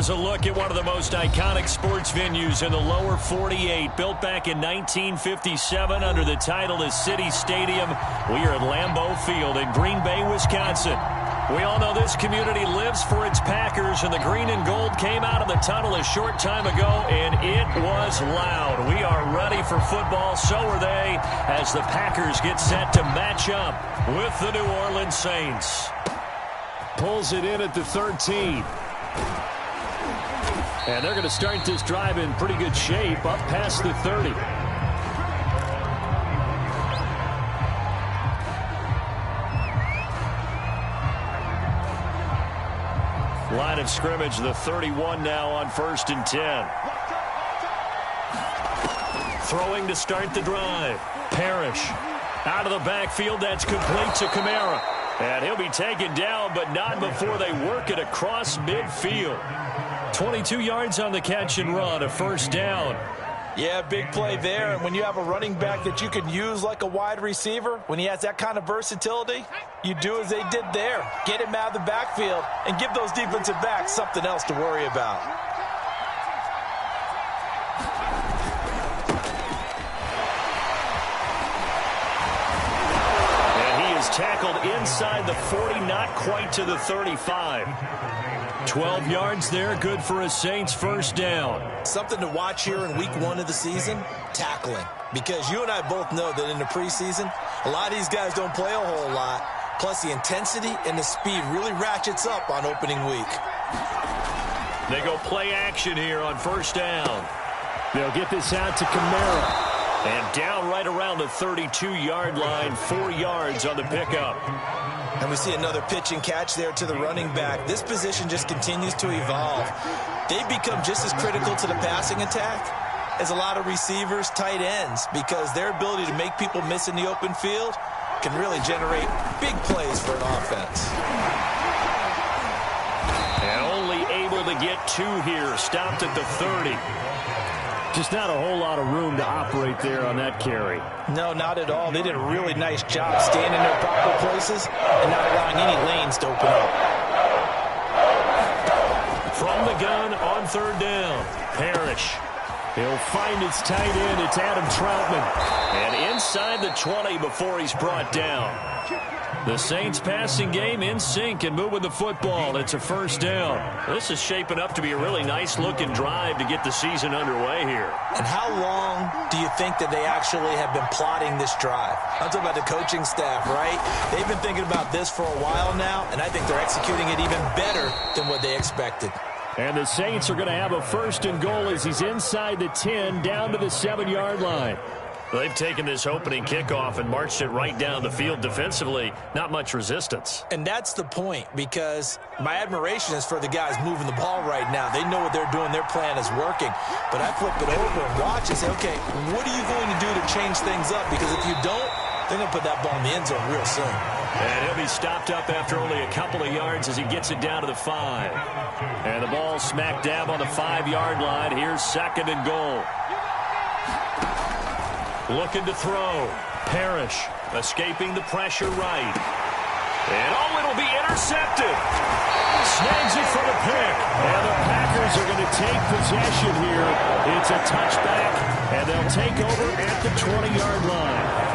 There's a look at one of the most iconic sports venues in the lower 48. Built back in 1957 under the title of City Stadium. We are at Lambeau Field in Green Bay, Wisconsin. We all know this community lives for its Packers, and the green and gold came out of the tunnel a short time ago, and it was loud. We are ready for football, so are they, as the Packers get set to match up with the New Orleans Saints. Pulls it in at the 13. And they're going to start this drive in pretty good shape, up past the 30. Line of scrimmage, the 31 now on 1st and 10. Throwing to start the drive. Parrish out of the backfield. That's complete to Kamara. And he'll be taken down, but not before they work it across midfield. 22 yards on the catch and run, a first down. Yeah, big play there. And when you have a running back that you can use like a wide receiver, when he has that kind of versatility, you do as they did there. Get him out of the backfield and give those defensive backs something else to worry about. And he is tackled inside the 40, not quite to the 35. 12 yards there, good for a Saints first down. Something to watch here in week 1 of the season, tackling. Because you and I both know that in the preseason, a lot of these guys don't play a whole lot. Plus the intensity and the speed really ratchets up on opening week. They go play action here on first down. They'll get this out to Kamara. And down right around the 32-yard line, 4 yards on the pickup. And we see another pitch and catch there to the running back. This position just continues to evolve. They've become just as critical to the passing attack as a lot of receivers, tight ends, because their ability to make people miss in the open field can really generate big plays for an offense. And only able to get 2 here, stopped at the 30. Just not a whole lot of room to operate there on that carry. No, not at all. They did a really nice job staying in their proper places and not allowing any lanes to open up. From the gun on 3rd down, Parrish. He'll find his tight end. It's Adam Troutman. And inside the 20 before he's brought down. The Saints passing game in sync and moving the football. It's a first down. This is shaping up to be a really nice-looking drive to get the season underway here. And how long do you think that they actually have been plotting this drive? I'm talking about the coaching staff, right? They've been thinking about this for a while now, and I think they're executing it even better than what they expected. And the Saints are going to have a 1st and goal as he's inside the 10, down to the 7-yard line. They've taken this opening kickoff and marched it right down the field defensively. Not much resistance. And that's the point, because my admiration is for the guys moving the ball right now. They know what they're doing. Their plan is working. But I flip it over and watch and say, okay, what are you going to do to change things up? Because if you don't, they're going to put that ball in the end zone real soon. And he'll be stopped up after only a couple of yards as he gets it down to the 5. And the ball smack dab on the 5-yard line. Here's 2nd and goal. Looking to throw. Parrish escaping the pressure right. And it'll be intercepted. Snags it for the pick. And the Packers are going to take possession here. It's a touchback, and they'll take over at the 20-yard line.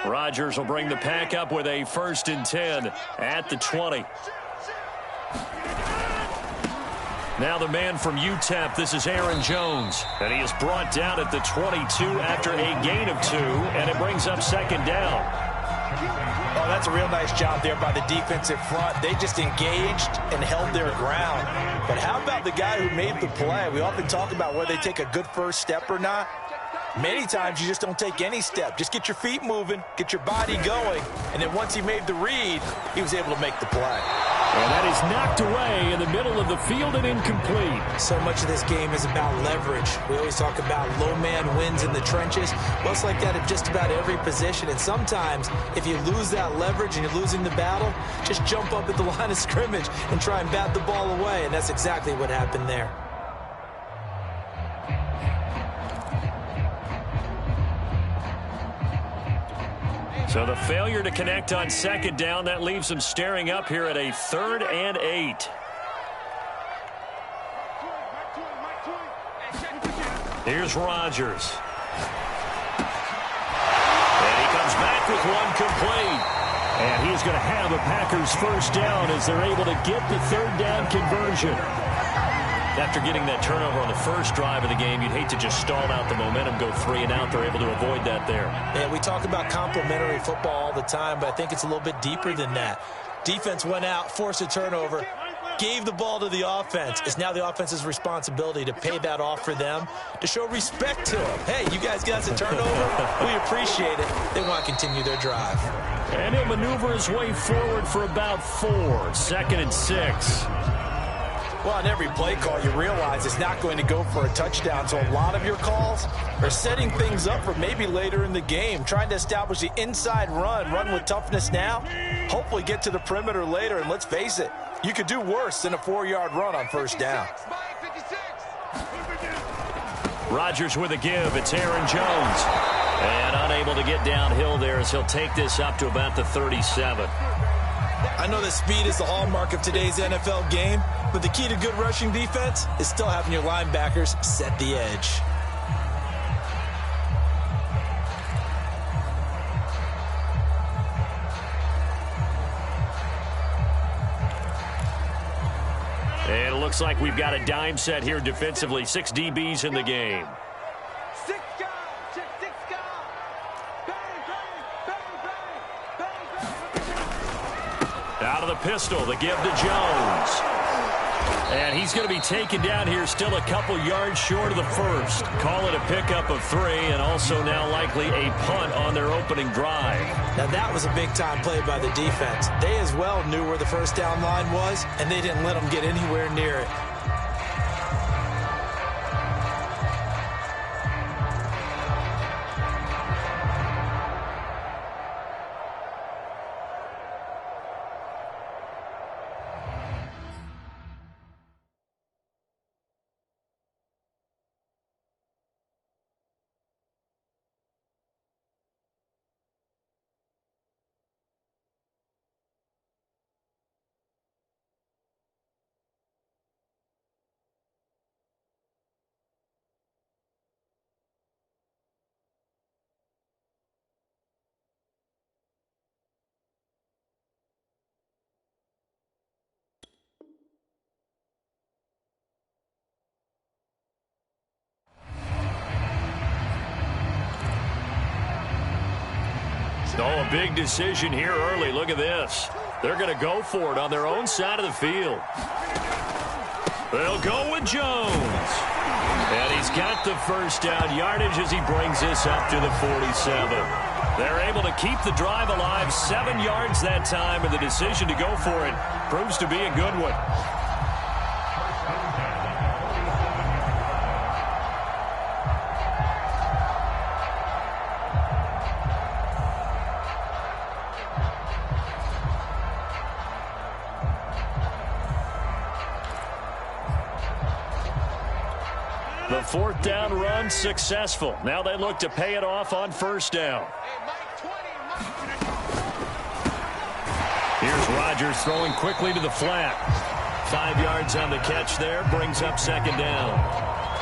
Rodgers will bring the pack up with a 1st and 10 at the 20. Now the man from UTEP, this is Aaron Jones. And he is brought down at the 22 after a gain of 2, and it brings up 2nd down. Oh, that's a real nice job there by the defensive front. They just engaged and held their ground. But how about the guy who made the play? We often talk about whether they take a good first step or not. Many times you just don't take any step. Just get your feet moving, get your body going, and then once he made the read, he was able to make the play. And that is knocked away in the middle of the field and incomplete. So much of this game is about leverage. We always talk about low man wins in the trenches. Well, it's like that at just about every position. And sometimes, if you lose that leverage and you're losing the battle, just jump up at the line of scrimmage and try and bat the ball away. And that's exactly what happened there. So the failure to connect on second down, that leaves them staring up here at a 3rd and 8. Here's Rodgers. And he comes back with one complete. And he's going to have a Packers first down as they're able to get the 3rd down conversion. After getting that turnover on the first drive of the game, you'd hate to just stall out the momentum, go 3 and out. They're able to avoid that there. Yeah, we talk about complementary football all the time, but I think it's a little bit deeper than that. Defense went out, forced a turnover, gave the ball to the offense. It's now the offense's responsibility to pay that off for them, to show respect to them. Hey, you guys got a turnover? We appreciate it. They want to continue their drive. And he'll maneuver his way forward for about 4. 2nd and 6. Well, on every play call, you realize it's not going to go for a touchdown, so a lot of your calls are setting things up for maybe later in the game, trying to establish the inside run with toughness now, hopefully get to the perimeter later, and let's face it, you could do worse than a 4-yard run on first down. Rodgers with a give. It's Aaron Jones. And unable to get downhill there as he'll take this up to about the 37. I know that speed is the hallmark of today's NFL game, but the key to good rushing defense is still having your linebackers set the edge. And it looks like we've got a dime set here defensively. 6 DBs in the game. Out of the pistol, the give to Jones. And he's going to be taken down here still a couple yards short of the first. Call it a pickup of 3 and also now likely a punt on their opening drive. Now that was a big-time play by the defense. They as well knew where the first down line was, and they didn't let them get anywhere near it. Oh, a big decision here early. Look at this. They're going to go for it on their own side of the field. They'll go with Jones. And he's got the first down yardage as he brings this up to the 47. They're able to keep the drive alive, 7 yards that time, and the decision to go for it proves to be a good one. The 4th down run successful. Now they look to pay it off on first down. Here's Rodgers throwing quickly to the flat. 5 yards on the catch there, brings up 2nd down.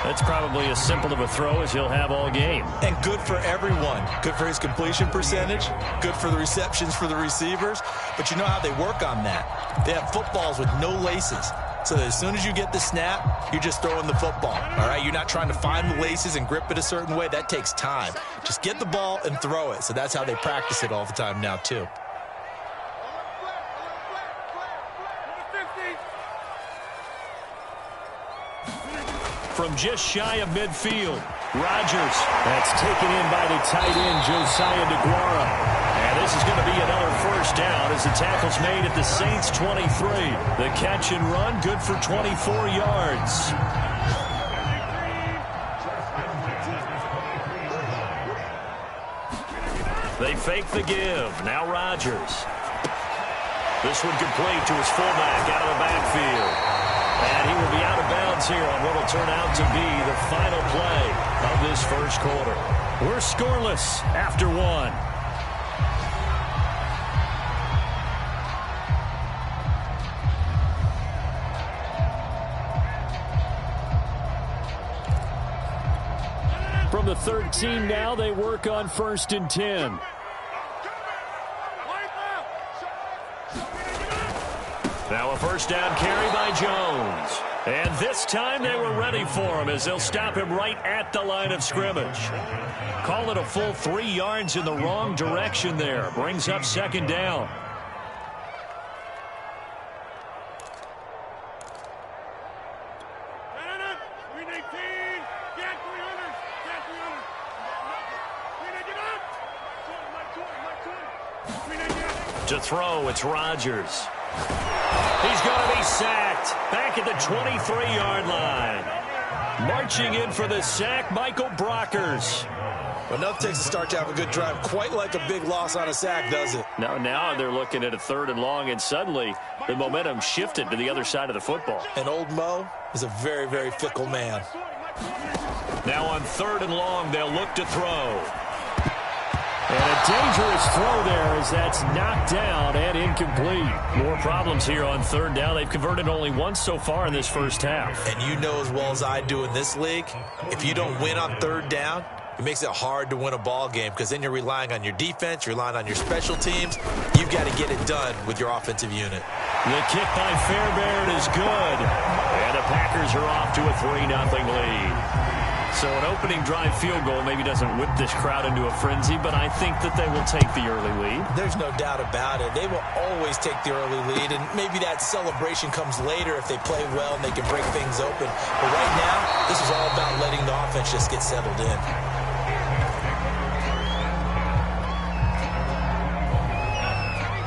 That's probably as simple of a throw as he'll have all game. And good for everyone. Good for his completion percentage. Good for the receptions for the receivers. But you know how they work on that. They have footballs with no laces. So that as soon as you get the snap, you're just throwing the football. All right, you're not trying to find the laces and grip it a certain way. That takes time. Just get the ball and throw it. So that's how they practice it all the time now, too. From just shy of midfield, Rodgers. That's taken in by the tight end, Josiah DeGuara. And this is going to be another first down as the tackle's made at the Saints 23. The catch and run, good for 24 yards. They fake the give. Now Rodgers. This one complete to his fullback out of the backfield. And he will be out of bounds here on what will turn out to be the final play of this first quarter. We're scoreless after one. From the 13 now, they work on 1st and 10. Now a first down carry by Jones. And this time they were ready for him as they'll stop him right at the line of scrimmage. Call it a full 3 yards in the wrong direction there. Brings up second down. To throw, it's Rodgers. He's going to be sacked back at the 23-yard line. Marching in for the sack, Michael Brockers. Enough takes to start to have a good drive. Quite like a big loss on a sack, does it? Now they're looking at a 3rd and long, and suddenly the momentum shifted to the other side of the football. And old Mo is a very, very fickle man. Now on 3rd and long, they'll look to throw. And a dangerous throw there as that's knocked down and incomplete. More problems here on 3rd down. They've converted only once so far in this first half. And you know as well as I do in this league, if you don't win on 3rd down, it makes it hard to win a ball game because then you're relying on your defense, you're relying on your special teams. You've got to get it done with your offensive unit. The kick by Fairbairn is good. And the Packers are off to a 3-0 lead. So an opening drive field goal maybe doesn't whip this crowd into a frenzy, but I think that they will take the early lead. There's no doubt about it. They will always take the early lead, and maybe that celebration comes later if they play well and they can break things open. But right now, this is all about letting the offense just get settled in.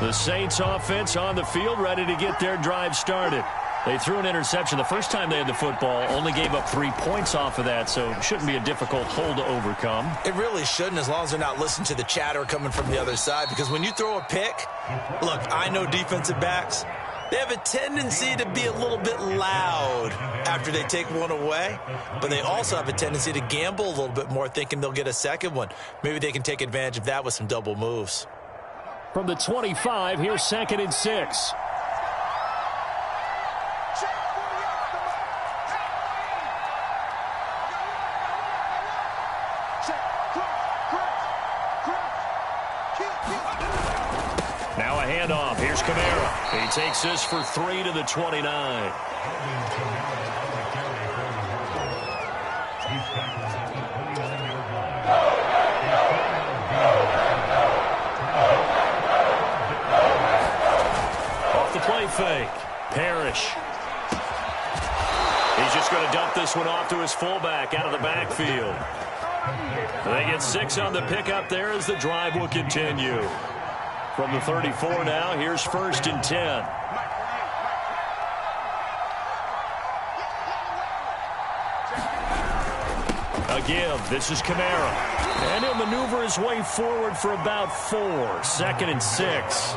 The Saints offense on the field, ready to get their drive started. They threw an interception the first time they had the football, only gave up 3 points off of that, so it shouldn't be a difficult hole to overcome. It really shouldn't, as long as they're not listening to the chatter coming from the other side, because when you throw a pick, look, I know defensive backs, they have a tendency to be a little bit loud after they take one away, but they also have a tendency to gamble a little bit more, thinking they'll get a second one. Maybe they can take advantage of that with some double moves. From the 25, here's 2nd and 6. Now a handoff. Here's Kamara. He takes this for 3 to the 29. Off the play fake. Parrish. He's just going to dump this one off to his fullback out of the backfield. They get 6 on the pickup there as the drive will continue. From the 34 now, here's 1st and 10. A give. This is Kamara. And he'll maneuver his way forward for about 4. 2nd and 6.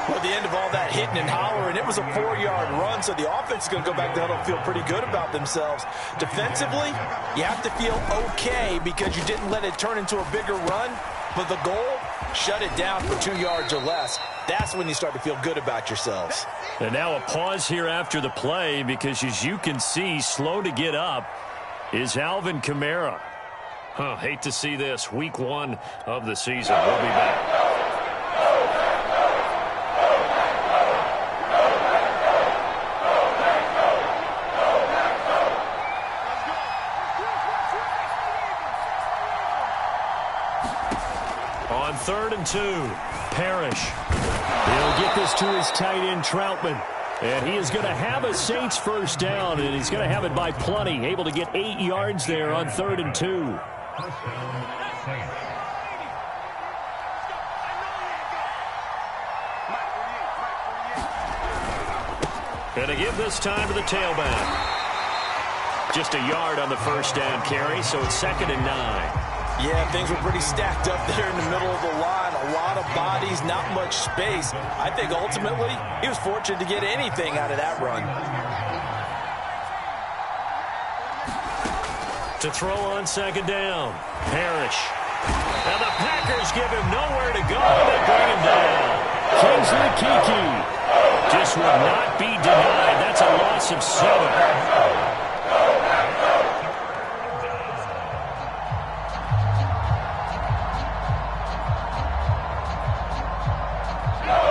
Well, at the end of all that hitting and hollering, it was a 4-yard run, so the offense is going to go back down and feel pretty good about themselves. Defensively, you have to feel okay because you didn't let it turn into a bigger run, but the goal, shut it down for 2 yards or less. That's when you start to feel good about yourselves. And now a pause here after the play because, as you can see, slow to get up is Alvin Kamara. Hate to see this. Week 1 of the season. We'll be back. On 3rd and 2, Parrish. He'll get this to his tight end, Troutman. And he is going to have a Saints first down, and he's going to have it by plenty. Able to get 8 yards there on 3rd and 2. And to give this time to the tailback. Just a yard on the first down carry, so it's 2nd and 9. Yeah, things were pretty stacked up there in the middle of the line. A lot of bodies, not much space. I think ultimately he was fortunate to get anything out of that run. To throw on 2nd down, Parrish. And the Packers give him nowhere to go. They bring him down. Kingsley Keke just would not be denied. That's a loss of 7.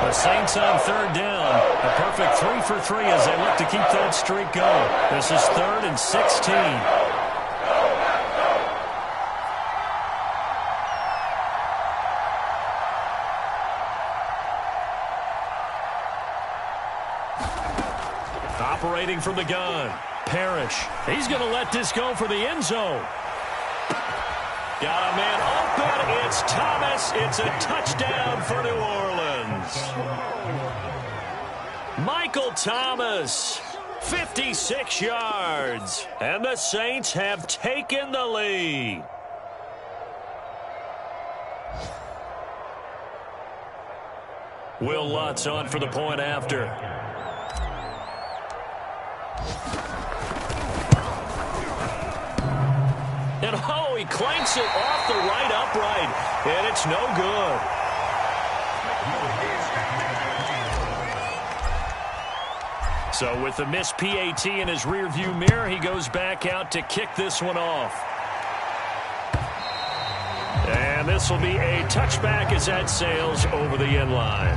The Saints on 3rd down. A perfect 3 for 3 as they look to keep that streak going. This is 3rd and 16. Operating from the gun, Parrish. He's going to let this go for the end zone. Got a man open. It's Thomas. It's a touchdown for New Orleans. Michael Thomas, 56 yards. And the Saints have taken the lead. Will Lutz on for the point after. And oh, he clanks it off the right upright, and it's no good. So with the missed PAT in his rearview mirror, he goes back out to kick this one off. And this will be a touchback as that sails over the end line.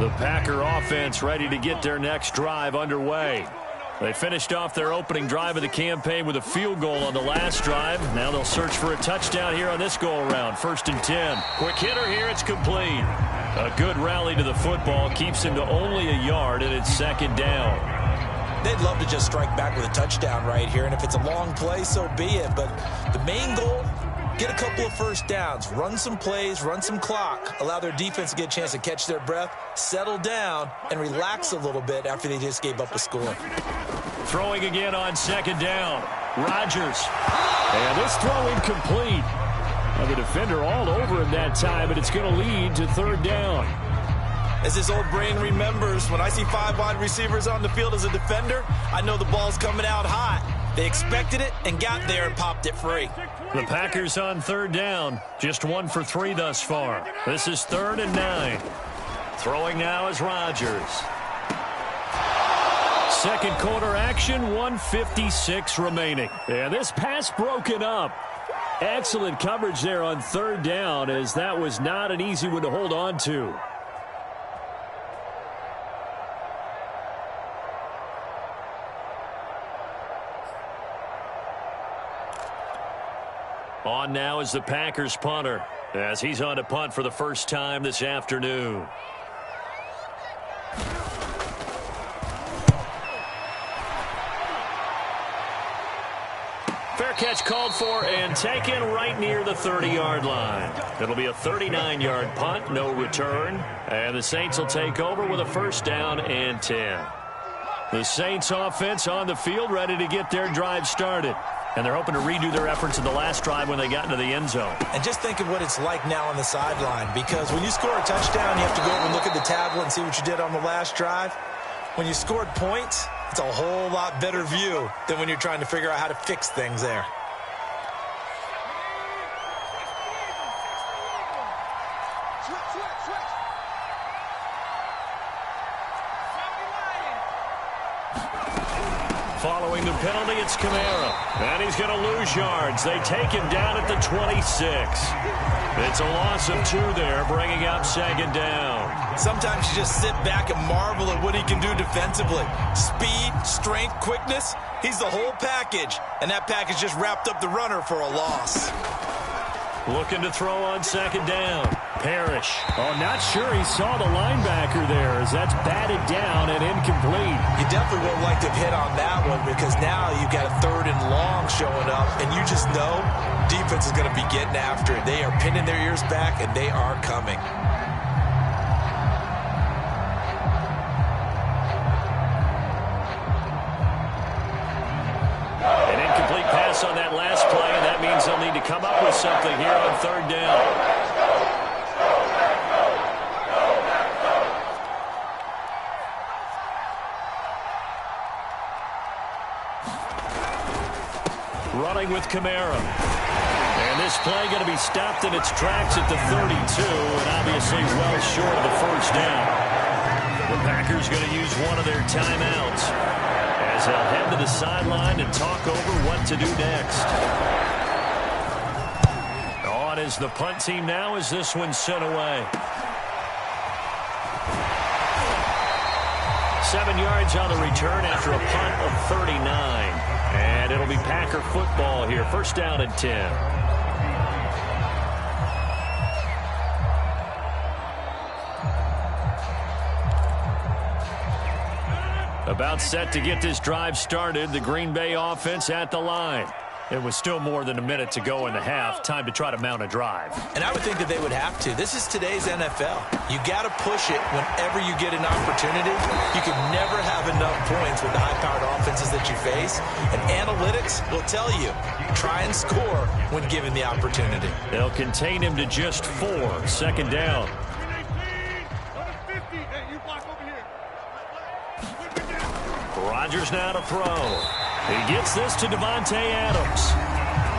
The Packer offense ready to get their next drive underway. They finished off their opening drive of the campaign with a field goal on the last drive. Now they'll search for a touchdown here on this go-around. 1st and 10. Quick hitter here. It's complete. A good rally to the football keeps him to only a yard, and it's 2nd down. They'd love to just strike back with a touchdown right here, and if it's a long play, so be it. But the main goal, get a couple of first downs, run some plays, run some clock, allow their defense to get a chance to catch their breath, settle down, and relax a little bit after they just gave up a score. Throwing again on 2nd down. Rodgers. And this throw incomplete. Now the defender all over him that time, but it's going to lead to 3rd down. As his old brain remembers, when I see 5 wide receivers on the field as a defender, I know the ball's coming out hot. They expected it and got there and popped it free. The Packers on 3rd down. Just 1 for 3 thus far. This is 3rd and 9. Throwing now is Rodgers. Second quarter action, 1:56 remaining. And this pass broken up. Excellent coverage there on 3rd down, as that was not an easy one to hold on to. On now is the Packers punter, as he's on to punt for the first time this afternoon. Fair catch called for and taken right near the 30-yard line. It'll be a 39-yard punt, no return. And the Saints will take over with a 1st down and 10. The Saints offense on the field ready to get their drive started. And they're hoping to redo their efforts in the last drive when they got into the end zone. And just think of what it's like now on the sideline, because when you score a touchdown, you have to go over and look at the tablet and see what you did on the last drive. When you scored points, it's a whole lot better view than when you're trying to figure out how to fix things there. Following the penalty, it's Kamara. And he's going to lose yards. They take him down at the 26. It's a loss of 2 there, bringing up 2nd down. Sometimes you just sit back and marvel at what he can do defensively. Speed, strength, quickness, he's the whole package. And that package just wrapped up the runner for a loss. Looking to throw on 2nd down. Parrish. Oh, not sure he saw the linebacker there as that's batted down and incomplete. You definitely would like to have hit on that one because now you've got a 3rd and long showing up, and you just know defense is going to be getting after it. They are pinning their ears back, and they are coming. An incomplete pass on that last play, and that means they'll need to come up with something here on 3rd down. Running with Kamara. And this play going to be stopped in its tracks at the 32, and obviously well short of the 1st down. The Packers going to use one of their timeouts as they'll head to the sideline and talk over what to do next. On is the punt team now as this one's sent away. 7 yards on the return after a punt of 39. And it'll be Packer football here. 1st down and 10. About set to get this drive started. The Green Bay offense at the line. It was still more than a minute to go in the half. Time to try to mount a drive. And I would think that they would have to. This is today's NFL. You got to push it whenever you get an opportunity. You can never have enough points with the high-powered offenses that you face. And analytics will tell you, try and score when given the opportunity. They'll contain him to just 4. 2nd down. Rodgers now to throw. He gets this to Davante Adams.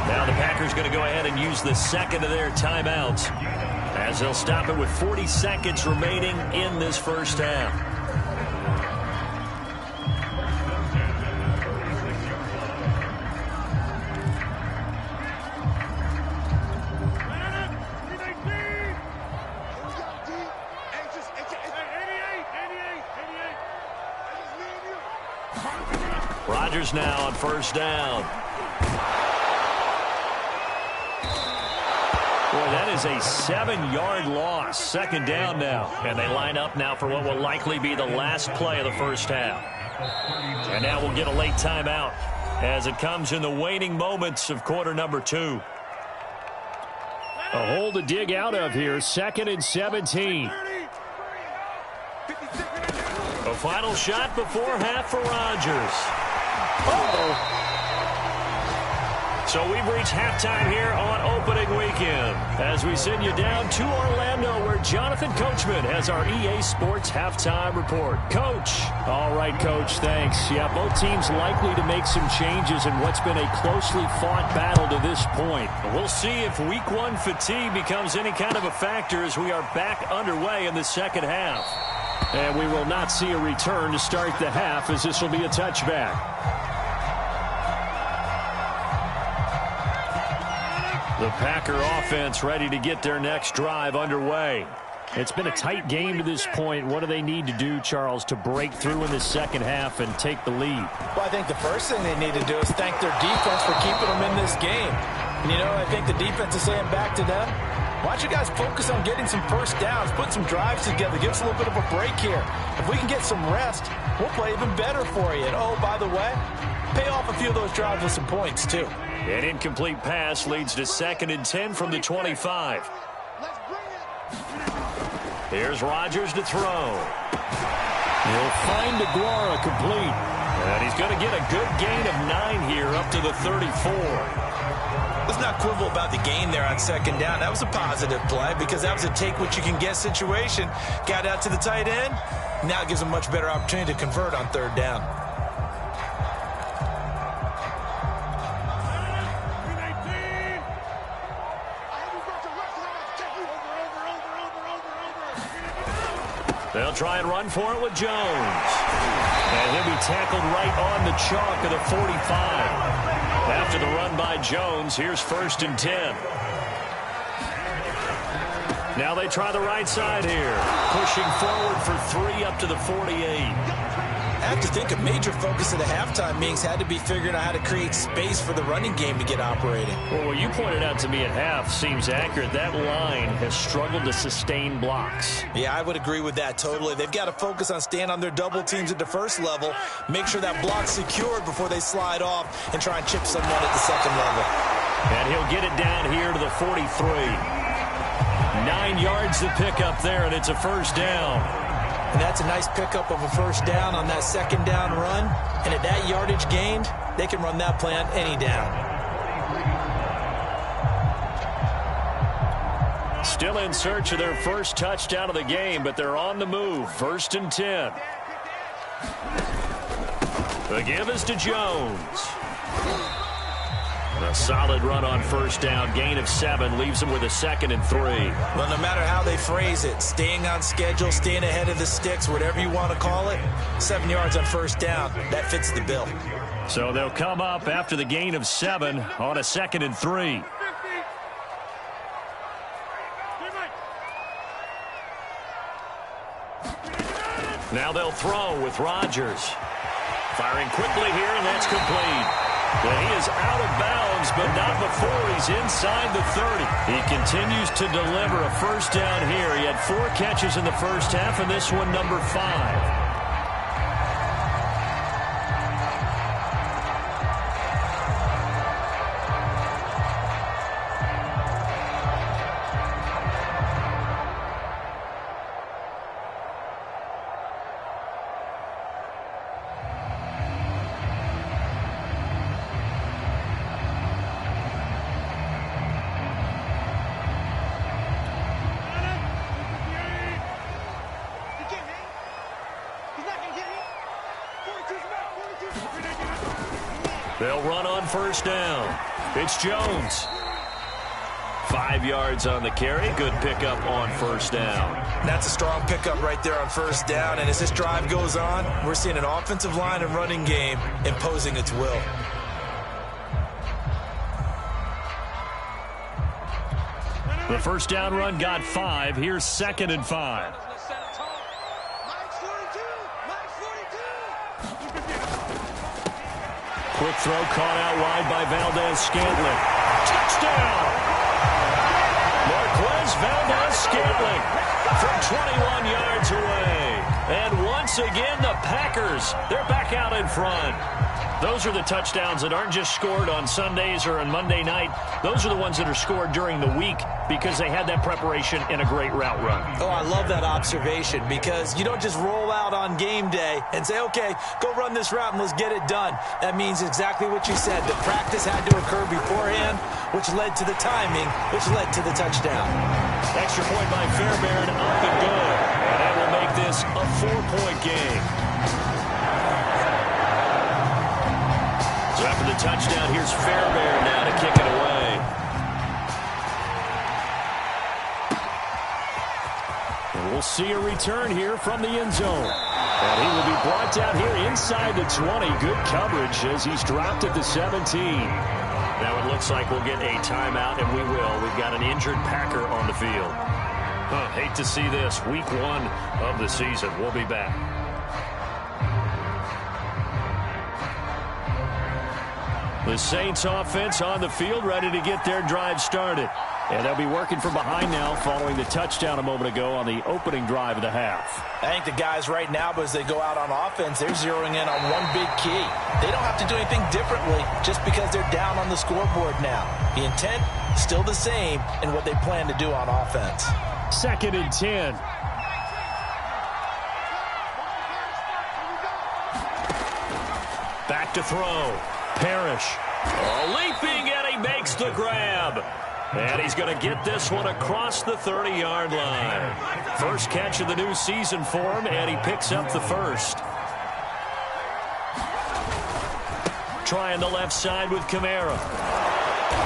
Now the Packers going to go ahead and use the 2nd of their timeouts as they'll stop it with 40 seconds remaining in this 1st half. Rodgers now on 1st down. Boy, that is a 7-yard loss. 2nd down now. And they line up now for what will likely be the last play of the 1st half. And now we'll get a late timeout as it comes in the waning moments of quarter number 2. A hole to dig out of here. 2nd and 17. A final shot before half for Rodgers. So we've reached halftime here on opening weekend as we send you down to Orlando where Jonathan Coachman has our EA Sports halftime report. Coach. All right, Coach, thanks. Yeah, both teams likely to make some changes in what's been a closely fought battle to this point. We'll see if week 1 fatigue becomes any kind of a factor as we are back underway in the 2nd half. And we will not see a return to start the half as this will be a touchback. The Packer offense ready to get their next drive underway. It's been a tight game to this point. What do they need to do, Charles, to break through in the 2nd half and take the lead? Well, I think the first thing they need to do is thank their defense for keeping them in this game. And, you know, I think the defense is saying back to them, why don't you guys focus on getting some 1st downs, put some drives together, give us a little bit of a break here. If we can get some rest, we'll play even better for you. And, oh, by the way, pay off a few of those drives with some points, too. An incomplete pass leads to 2nd and 10 from the 25. Here's Rodgers to throw. He'll find Aguara complete. And he's going to get a good gain of 9 here up to the 34. Let's not quibble about the gain there on 2nd down. That was a positive play because that was a take-what-you-can-get situation. Got out to the tight end. Now it gives them a much better opportunity to convert on 3rd down. They'll try and run for it with Jones. And he'll be tackled right on the chalk of the 45. After the run by Jones, here's 1st and 10. Now they try the right side here. Pushing forward for 3 up to the 48. I have to think a major focus of the halftime meetings had to be figuring out how to create space for the running game to get operating. Well, what you pointed out to me at half seems accurate. That line has struggled to sustain blocks. Yeah, I would agree with that totally. They've got to focus on staying on their double teams at the first level, make sure that block's secured before they slide off and try and chip someone at the second level. And he'll get it down here to the 43. 9 yards to pick up there, and it's a first down. And that's a nice pickup of a first down on that second down run. And at that yardage gained, they can run that play on any down. Still in search of their first touchdown of the game, but they're on the move. 1st and 10. The give is to Jones. A solid run on first down. Gain of 7 leaves them with a 2nd and 3. Well, no matter how they phrase it, staying on schedule, staying ahead of the sticks, whatever you want to call it, 7 yards on first down, that fits the bill. So they'll come up after the gain of 7 on a 2nd and 3. Now they'll throw with Rodgers. Firing quickly here, and that's complete. Well, he is out of bounds, but not before he's inside the 30. He continues to deliver a first down here. He had 4 catches in the first half, and this one number 5. They'll run on first down. It's Jones. 5 yards on the carry. Good pickup on first down. That's a strong pickup right there on first down. And as this drive goes on, we're seeing an offensive line and running game imposing its will. The first down run got 5. Here's 2nd and 5. Quick throw caught out wide by Valdez-Scantling. Touchdown! Marquez Valdez-Scantling from 21 yards away. And once again, the Packers, they're back out in front. Those are the touchdowns that aren't just scored on Sundays or on Monday night. Those are the ones that are scored during the week because they had that preparation in a great route run. Oh, I love that observation because you don't just roll out on game day and say, okay, go run this route and let's get it done. That means exactly what you said. The practice had to occur beforehand, which led to the timing, which led to the touchdown. Extra point by Fairbairn, up and good. And that will make this a 4-point game. So after the touchdown, here's Fairbairn now to kick it away. And we'll see a return here from the end zone. And he will be brought down here inside the 20. Good coverage as he's dropped at the 17. Now it looks like we'll get a timeout, and we will. We've got an injured Packer on the field. Hate to see this. Week 1 of the season. We'll be back. The Saints offense on the field, ready to get their drive started. And they'll be working from behind now following the touchdown a moment ago on the opening drive of the half. I think the guys right now, but as they go out on offense, they're zeroing in on one big key. They don't have to do anything differently just because they're down on the scoreboard now. The intent still the same in what they plan to do on offense. 2nd and 10. Back to throw. Parrish. Leaping, and he makes the grab. And he's going to get this one across the 30-yard line. First catch of the new season for him, and he picks up the first. Trying the left side with Kamara.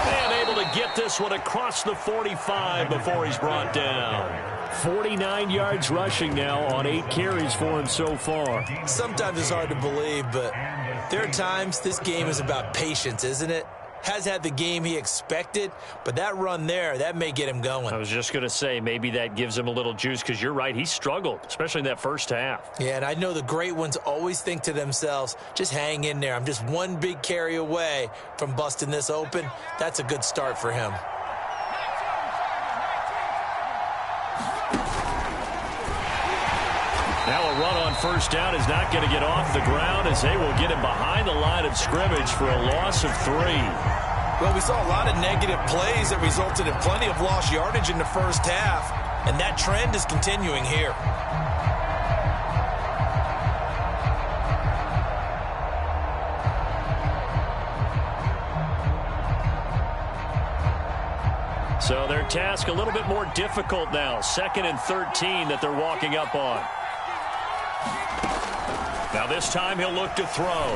And able to get this one across the 45 before he's brought down. 49 yards rushing now on 8 carries for him so far. Sometimes it's hard to believe, but there are times this game is about patience, isn't it? has had the game he expected, but that run there, that may get him going. I was just going to say, maybe that gives him a little juice, because you're right, he struggled, especially in that first half. Yeah, and I know the great ones always think to themselves, just hang in there. I'm just one big carry away from busting this open. That's a good start for him. Now a run on first down is not going to get off the ground, as they will get him behind the line of scrimmage for a loss of 3. Well, we saw a lot of negative plays that resulted in plenty of lost yardage in the first half, and that trend is continuing here. So their task a little bit more difficult now. 2nd and 13 that they're walking up on. Now this time he'll look to throw.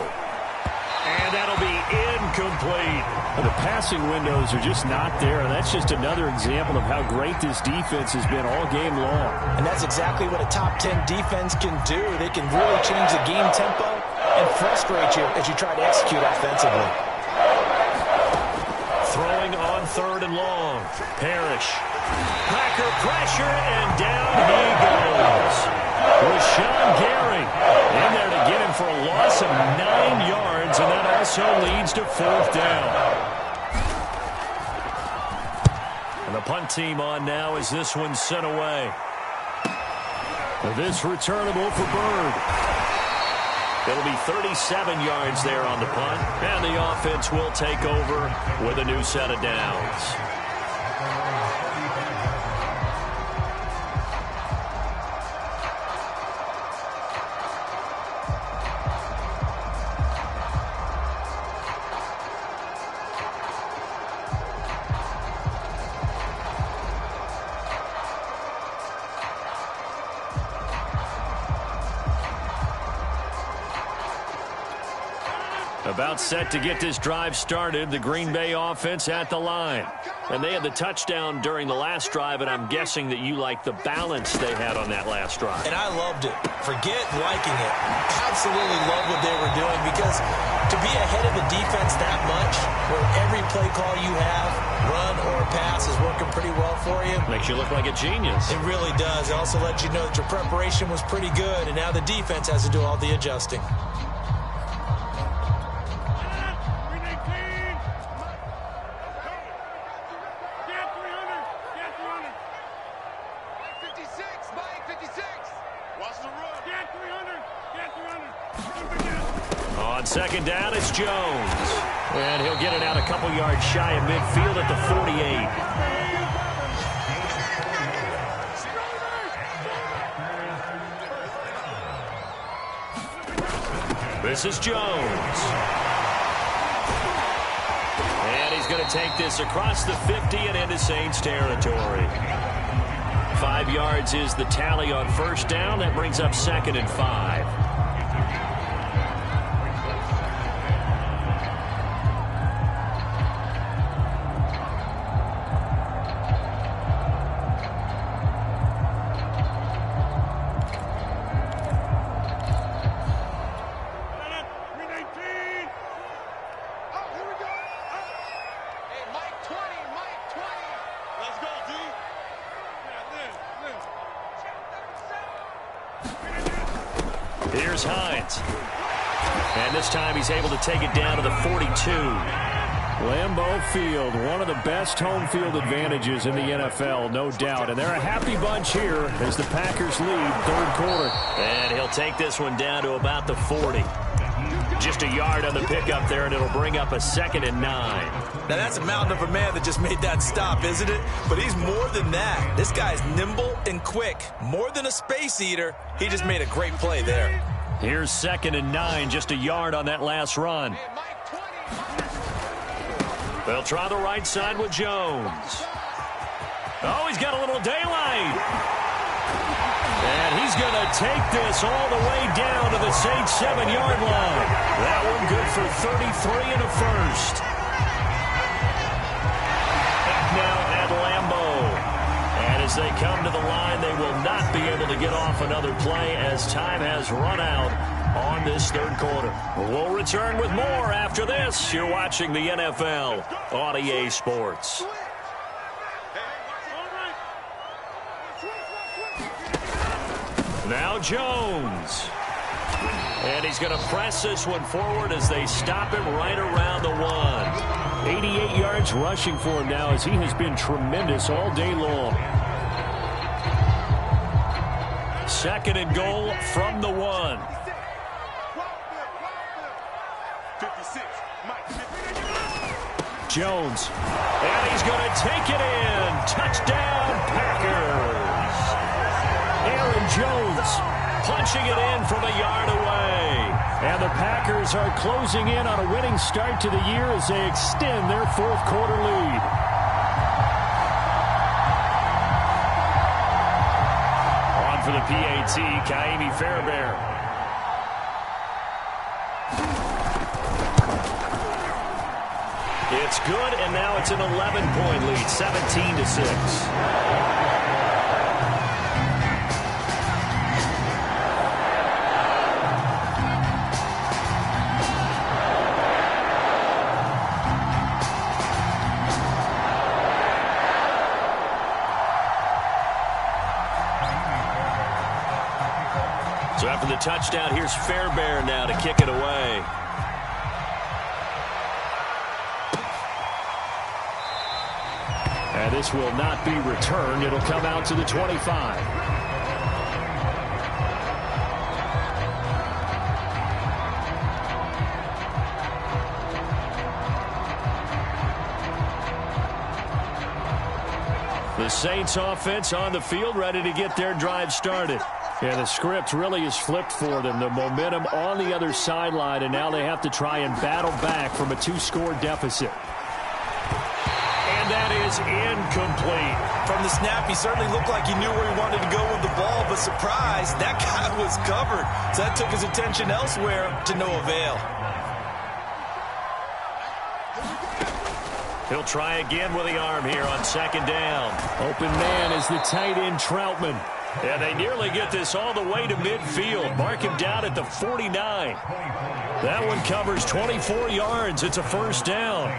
And that'll be incomplete. The passing windows are just not there. And that's just another example of how great this defense has been all game long. And that's exactly what a top 10 defense can do. They can really change the game tempo and frustrate you as you try to execute offensively. Throwing on 3rd and long. Parrish. Packer pressure, and down he goes. Rashawn Gary in there to get him for a loss of 9 yards, and that also leads to 4th down. And the punt team on now as this one's sent away. This returnable for Bird. It'll be 37 yards there on the punt, and the offense will take over with a new set of downs. About set to get this drive started, the Green Bay offense at the line. And they had the touchdown during the last drive, and I'm guessing that you like the balance they had on that last drive. And I loved it. Forget liking it. Absolutely love what they were doing, because to be ahead of the defense that much, where every play call you have, run or pass, is working pretty well for you. Makes you look like a genius. It really does. It also lets you know that your preparation was pretty good, and now the defense has to do all the adjusting. On 2nd down, it's Jones. And he'll get it out a couple yards shy of midfield at the 48. This is Jones. And he's going to take this across the 50 and into Saints territory. 5 yards is the tally on first down. That brings up 2nd and 5. Here's Hines. And this time he's able to take it down to the 42. Lambeau Field, one of the best home field advantages in the NFL, no doubt. And they're a happy bunch here as the Packers lead 3rd quarter. And he'll take this one down to about the 40. Just a yard on the pickup there, and it'll bring up a 2nd and 9. Now, that's a mountain of a man that just made that stop, isn't it? But he's more than that. This guy's nimble and quick. More than a space eater, he just made a great play there. Here's 2nd and 9, just a yard on that last run. They'll try the right side with Jones. Oh, he's got a little daylight. And he's going to take this all the way down to the Saints' 7-yard line. That one good for 33 and a first. Back now at Lambeau. And as they come to the line, they will not be able to get off another play as time has run out on this third quarter. We'll return with more after this. You're watching the NFL on EA Sports. Now Jones. And he's going to press this one forward as they stop him right around the 1. 88 yards rushing for him now as he has been tremendous all day long. 2nd and goal from the 1. Jones. And he's going to take it in. Touchdown, Packers. Aaron Jones punching it in from a yard away. And the Packers are closing in on a winning start to the year as they extend their fourth quarter lead. On for the PAT, Ka'imi Fairbairn. It's good, and now it's an 11-point lead, 17-6. So after the touchdown, here's Fairbairn now to kick it away. And this will not be returned. It'll come out to the 25. The Saints offense on the field, ready to get their drive started. Yeah, the script really is flipped for them. The momentum on the other sideline, and now they have to try and battle back from a 2-score deficit. And that is incomplete. From the snap, he certainly looked like he knew where he wanted to go with the ball, but surprise, that guy was covered. So that took his attention elsewhere to no avail. He'll try again with the arm here on 2nd down. Open man is the tight end Troutman. Yeah, they nearly get this all the way to midfield. Mark him down at the 49. That one covers 24 yards. It's a 1st down.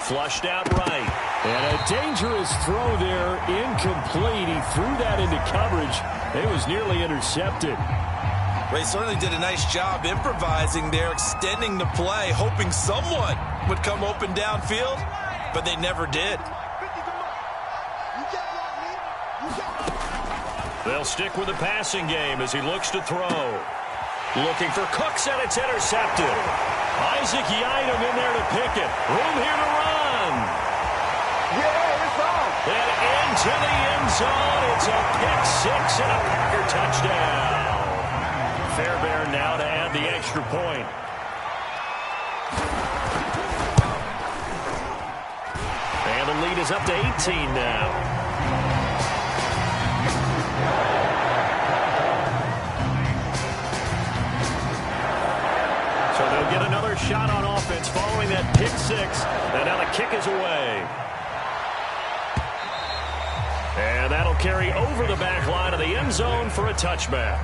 Flushed out right. And a dangerous throw there. Incomplete. He threw that into coverage. It was nearly intercepted. They certainly did a nice job improvising there, extending the play, hoping someone would come open downfield, but they never did. They'll stick with the passing game as he looks to throw. Looking for Cooks, and it's intercepted. Isaac Yiadom in there to pick it. Room here to run. Yeah, it's on. And into the end zone. It's a pick-6 and a Packer touchdown. Fairbairn now to add the extra point. And the lead is up to 18 now. So they'll get another shot on offense following that pick-6. And now the kick is away. And that'll carry over the back line of the end zone for a touchback.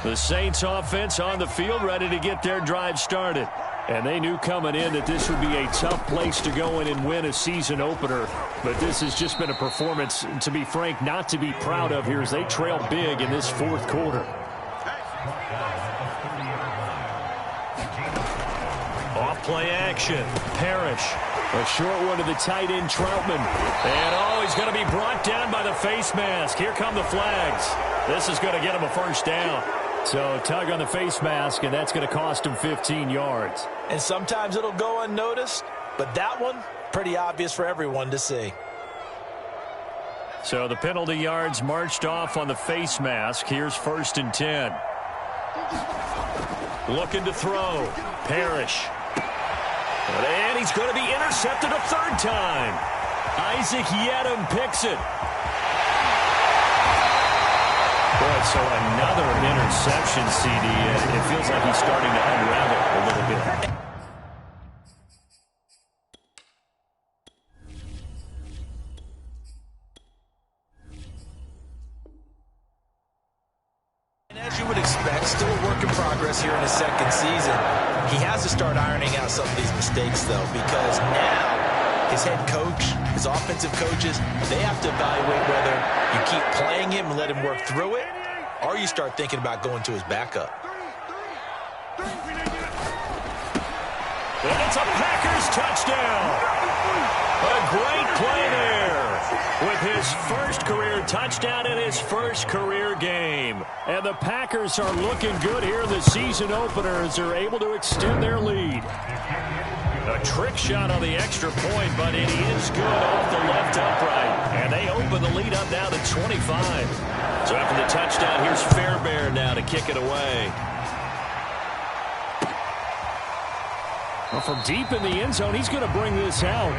The Saints offense on the field, ready to get their drive started. And they knew coming in that this would be a tough place to go in and win a season opener. But this has just been a performance, to be frank, not to be proud of here as they trail big in this 4th quarter. Off play action. Parrish. A short one to the tight end Troutman. And he's going to be brought down by the face mask. Here come the flags. This is going to get him a 1st down. So tug on the face mask, and that's going to cost him 15 yards. And sometimes it'll go unnoticed, but that one, pretty obvious for everyone to see. So the penalty yards marched off on the face mask. Here's 1st and 10. Looking to throw. Parrish. And he's going to be intercepted a 3rd time. Isaac Yiadom picks it. Boy, so another interception, CD. It feels like he's starting to unravel a little bit. would expect. Still a work in progress here in his second season. He has to start ironing out some of these mistakes, though, because now his head coach, his offensive coaches, they have to evaluate whether you keep playing him and let him work through it, or you start thinking about going to his backup. And it's a Packers touchdown. A great play there with his first career touchdown in his first career game. And the Packers are looking good here in the season opener as they're able to extend their lead. A trick shot on the extra point, but it is good off the left upright. And they open the lead up now to 25. So after the touchdown, here's Fairbairn now to kick it away. Well, from deep in the end zone, he's going to bring this out.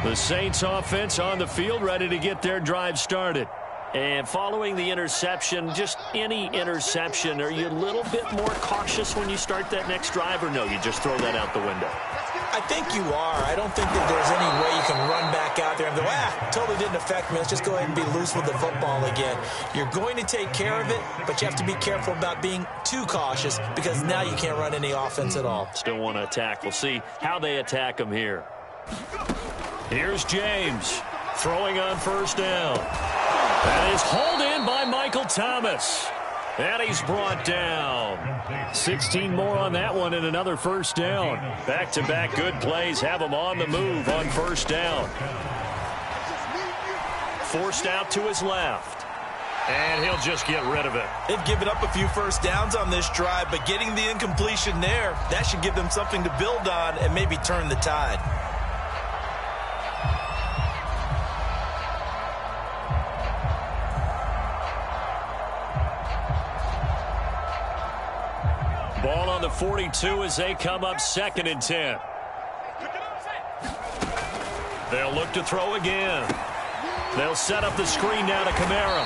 The Saints offense on the field, ready to get their drive started. And following the interception, just any interception, are you a little bit more cautious when you start that next drive, or no, you just throw that out the window? I think you are. I don't think that there's any way you can run back out there and go, totally didn't affect me. Let's just go ahead and be loose with the football again. You're going to take care of it, but you have to be careful about being too cautious because now you can't run any offense at all. Still want to attack. We'll see how they attack him here. Here's James throwing on first down. That is hauled in by Michael Thomas. And he's brought down. 16 more on that one and another first down. Back-to-back good plays have him on the move on first down. Forced out to his left. And he'll just get rid of it. They've given up a few first downs on this drive, but getting the incompletion there, that should give them something to build on and maybe turn the tide. Ball on the 42 as they come up 2nd and 10. They'll look to throw again. They'll set up the screen now to Kamara.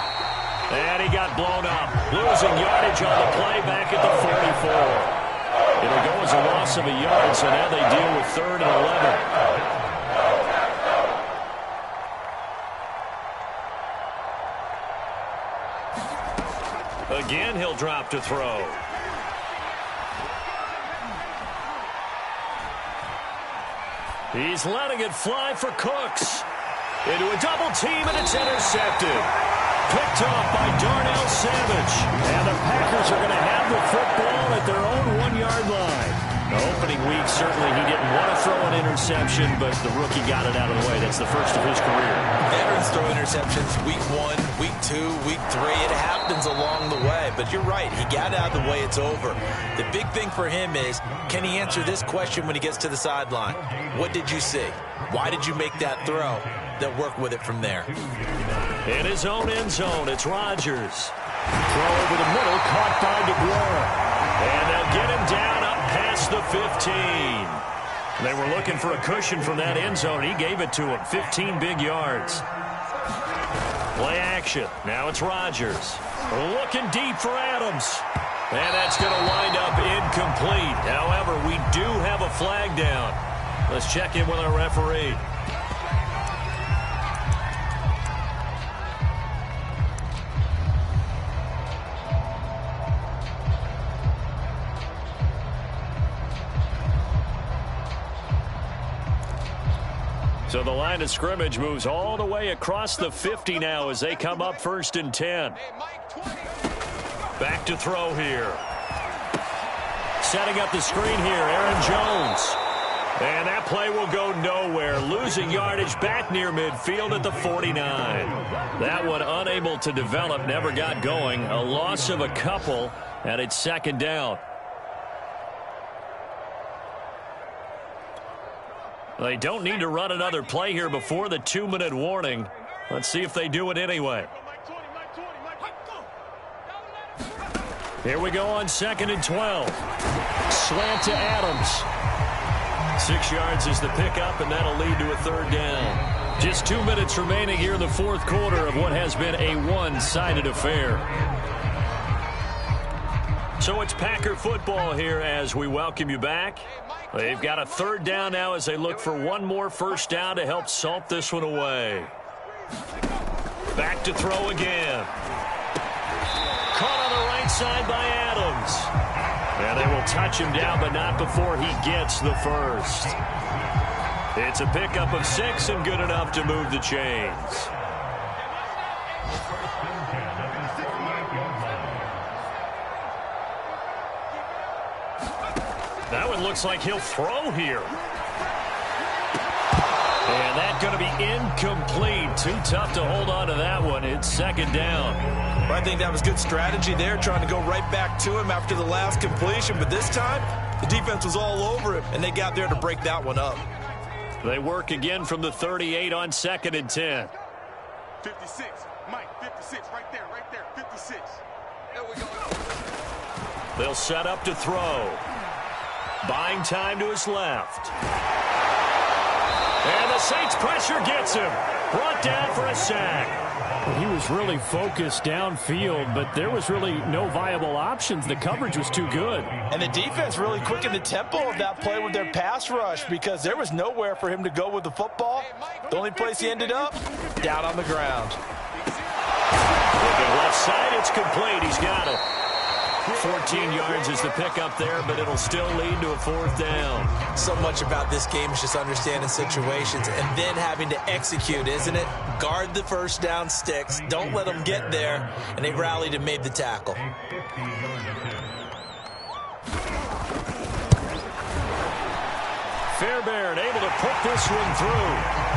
And he got blown up. Losing yardage on the play back at the 44. It'll go as a loss of a yard, so now they deal with 3rd and 11. Again, he'll drop to throw. He's letting it fly for Cooks. Into a double team, and it's intercepted. Picked off by Darnell Savage. And the Packers are going to have the football at their own 1-yard line. The opening week, certainly he didn't want to throw an interception, but the rookie got it out of the way. That's the first of his career. Veterans throw interceptions week 1, week 2, week 3. It happens along the way, but you're right. He got out of the way. It's over. The big thing for him is, can he answer this question when he gets to the sideline? What did you see? Why did you make that throw? They'll work with it from there. In his own end zone, it's Rodgers. Throw over the middle, caught by DeGuara. And they'll get him down up past the 15. They were looking for a cushion from that end zone. He gave it to him. 15 big yards. Play action. Now it's Rodgers. Looking deep for Adams. And that's going to wind up incomplete. However, we do have a flag down. Let's check in with our referee. So the line of scrimmage moves all the way across the 50 now as they come up 1st and 10. Back to throw here. Setting up the screen here, Aaron Jones. And that play will go nowhere. Losing yardage back near midfield at the 49. That one unable to develop, never got going. A loss of a couple, and it's 2nd down. They don't need to run another play here before the 2-minute warning. Let's see if they do it anyway. Here we go on 2nd and 12. Slant to Adams. 6 yards is the pickup, and that'll lead to a 3rd down. Just 2 minutes remaining here in the 4th quarter of what has been a one-sided affair. So it's Packer football here as we welcome you back. They've got a third down now as they look for one more first down to help salt this one away. Back to throw again. Caught on the right side by Adams. And they will touch him down, but not before he gets the first. It's a pickup of 6 and good enough to move the chains. That one looks like he'll throw here. And that's going to be incomplete. Too tough to hold on to that one. It's second down. Well, I think that was good strategy there, trying to go right back to him after the last completion. But this time, the defense was all over him, and they got there to break that one up. They work again from the 38 on 2nd and 10. 56, Mike, 56, right there, 56. There we go. They'll set up to throw. Buying time to his left. And the Saints pressure gets him. Brought down for a sack. He was really focused downfield, but there was really no viable options. The coverage was too good. And the defense really quickened the tempo of that play with their pass rush because there was nowhere for him to go with the football. The only place he ended up, down on the ground. Looking left side, it's complete. He's got it. 14 yards is the pickup there, but it'll still lead to a fourth down. So much about this game is just understanding situations and then having to execute, isn't it? Guard the first down sticks. Don't let them get there. And they rallied and made the tackle. Fairbairn able to put this one through.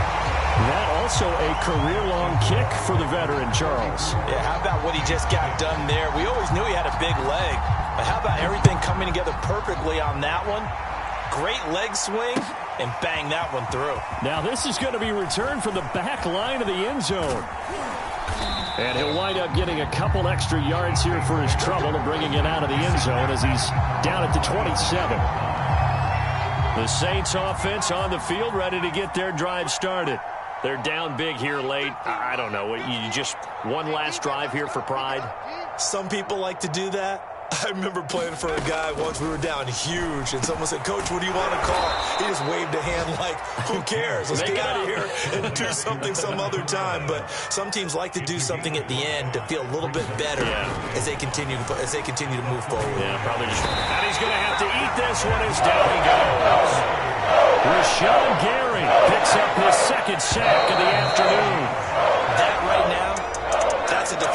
That also a career-long kick for the veteran, Charles. Yeah, how about what he just got done there? We always knew he had a big leg, but how about everything coming together perfectly on that one? Great leg swing, and bang that one through. Now this is going to be returned from the back line of the end zone. And he'll wind up getting a couple extra yards here for his trouble and bringing it out of the end zone as he's down at the 27. The Saints offense on the field, ready to get their drive started. They're down big here late. I don't know. You just one last drive here for pride? Some people like to do that. I remember playing for a guy once. We were down huge, and someone said, "Coach, what do you want to call?" He just waved a hand like, who cares? Let's get out of here and do something some other time. But some teams like to do something at the end to feel a little bit better as they continue to move forward. Yeah, probably just. And he's going to have to eat this one as down he goes. Rashawn Gary picks up his second sack of the afternoon. That right now, that's a defeat.